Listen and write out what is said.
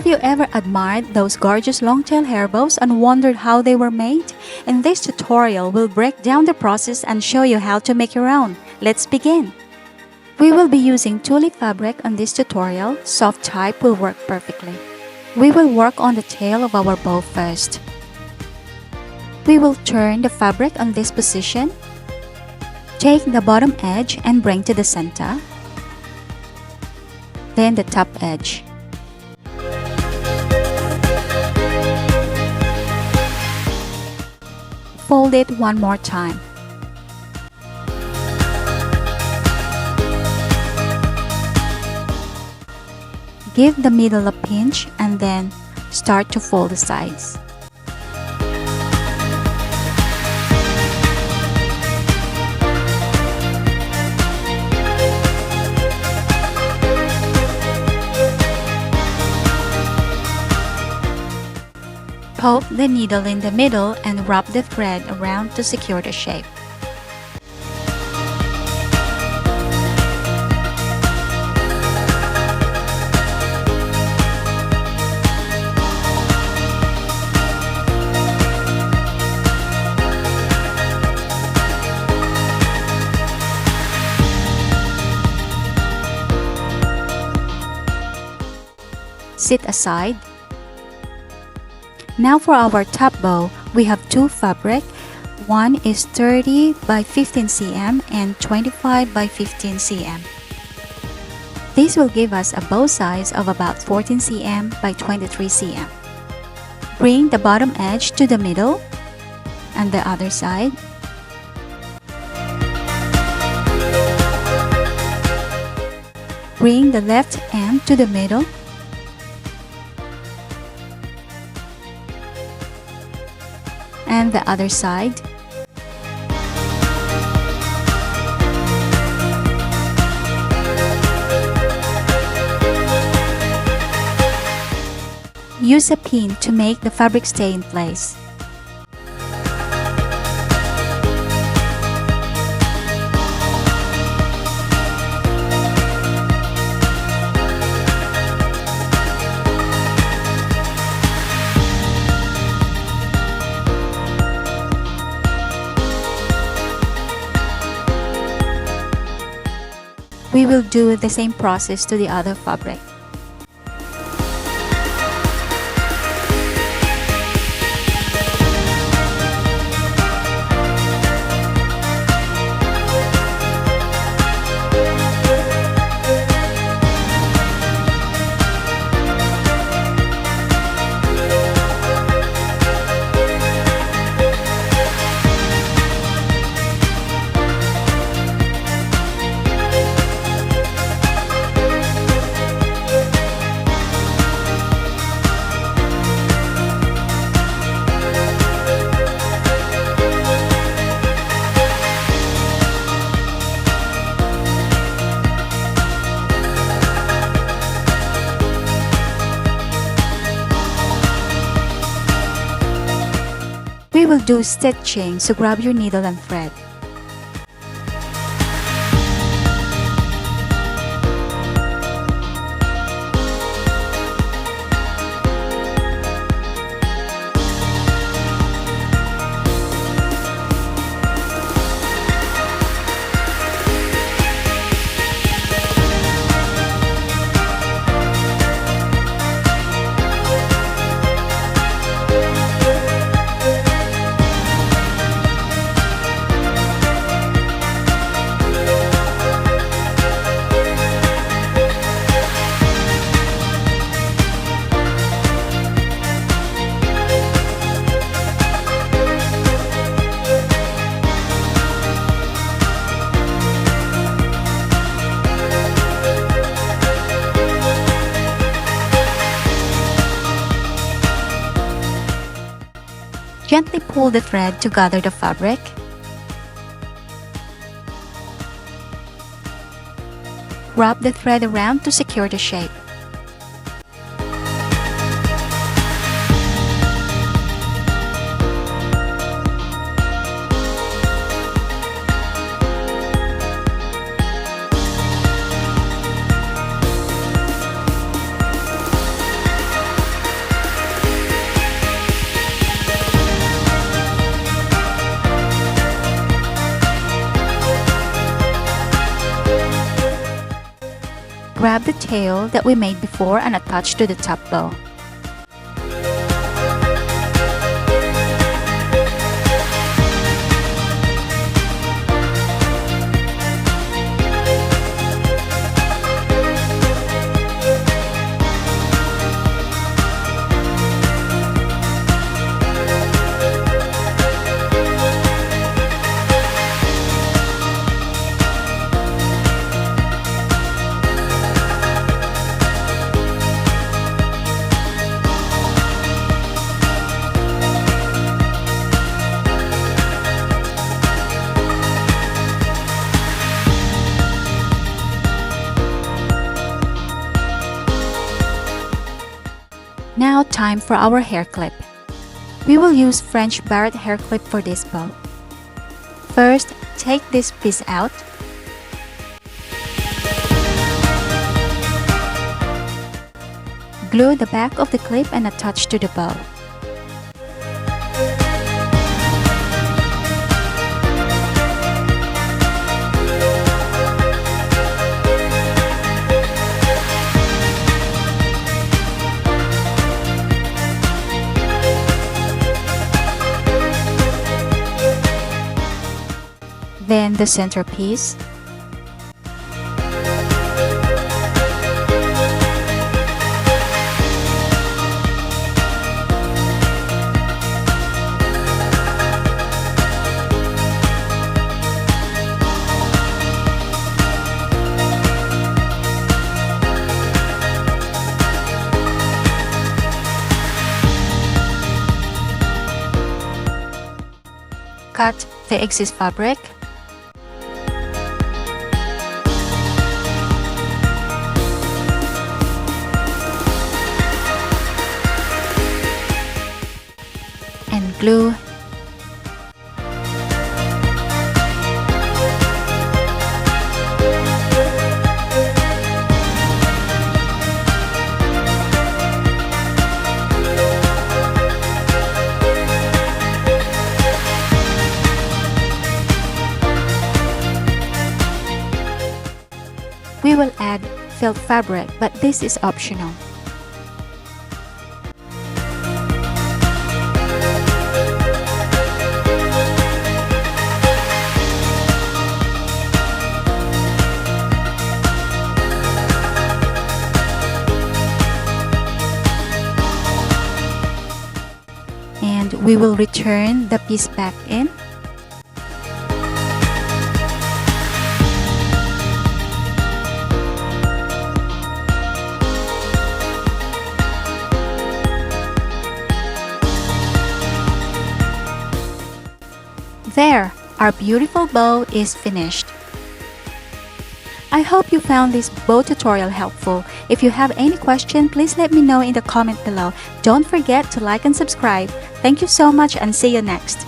Have you ever admired those gorgeous long-tail hair bows and wondered how they were made? In this tutorial, we'll break down the process and show you how to make your own. Let's begin! We will be using Tulle Fabric on this tutorial. Soft type will work perfectly. We will work on the tail of our bow first. We will turn the fabric on this position. Take the bottom edge and bring to the center. Then the top edge. Fold it one more time. Give the middle a pinch and then start to fold the sides. Poke the needle in the middle and wrap the thread around to secure the shape. Sit aside. Now for our top bow, we have two fabric. One is 30 by 15 cm and 25 by 15 cm. This will give us a bow size of about 14 cm by 23 cm. Bring the bottom edge to the middle and the other side. Bring the left end to the middle. And the other side. Use a pin to make the fabric stay in place. We will do the same process to the other fabric. We will do stitching, so grab your needle and thread. Gently pull the thread to gather the fabric. Wrap the thread around to secure the shape. Grab the tail that we made before and attach to the top bow. Now time for our hair clip. We will use French Barrette hair clip for this bow. First, take this piece out. Glue the back of the clip and attach to the bow. Then the centerpiece. Cut the excess fabric. And glue. We will add felt fabric, but this is optional. And we will return the piece back in. There, our beautiful bow is finished. I hope you found this bow tutorial helpful. If you have any question, please let me know in the comment below. Don't forget to like and subscribe. Thank you so much and see you next.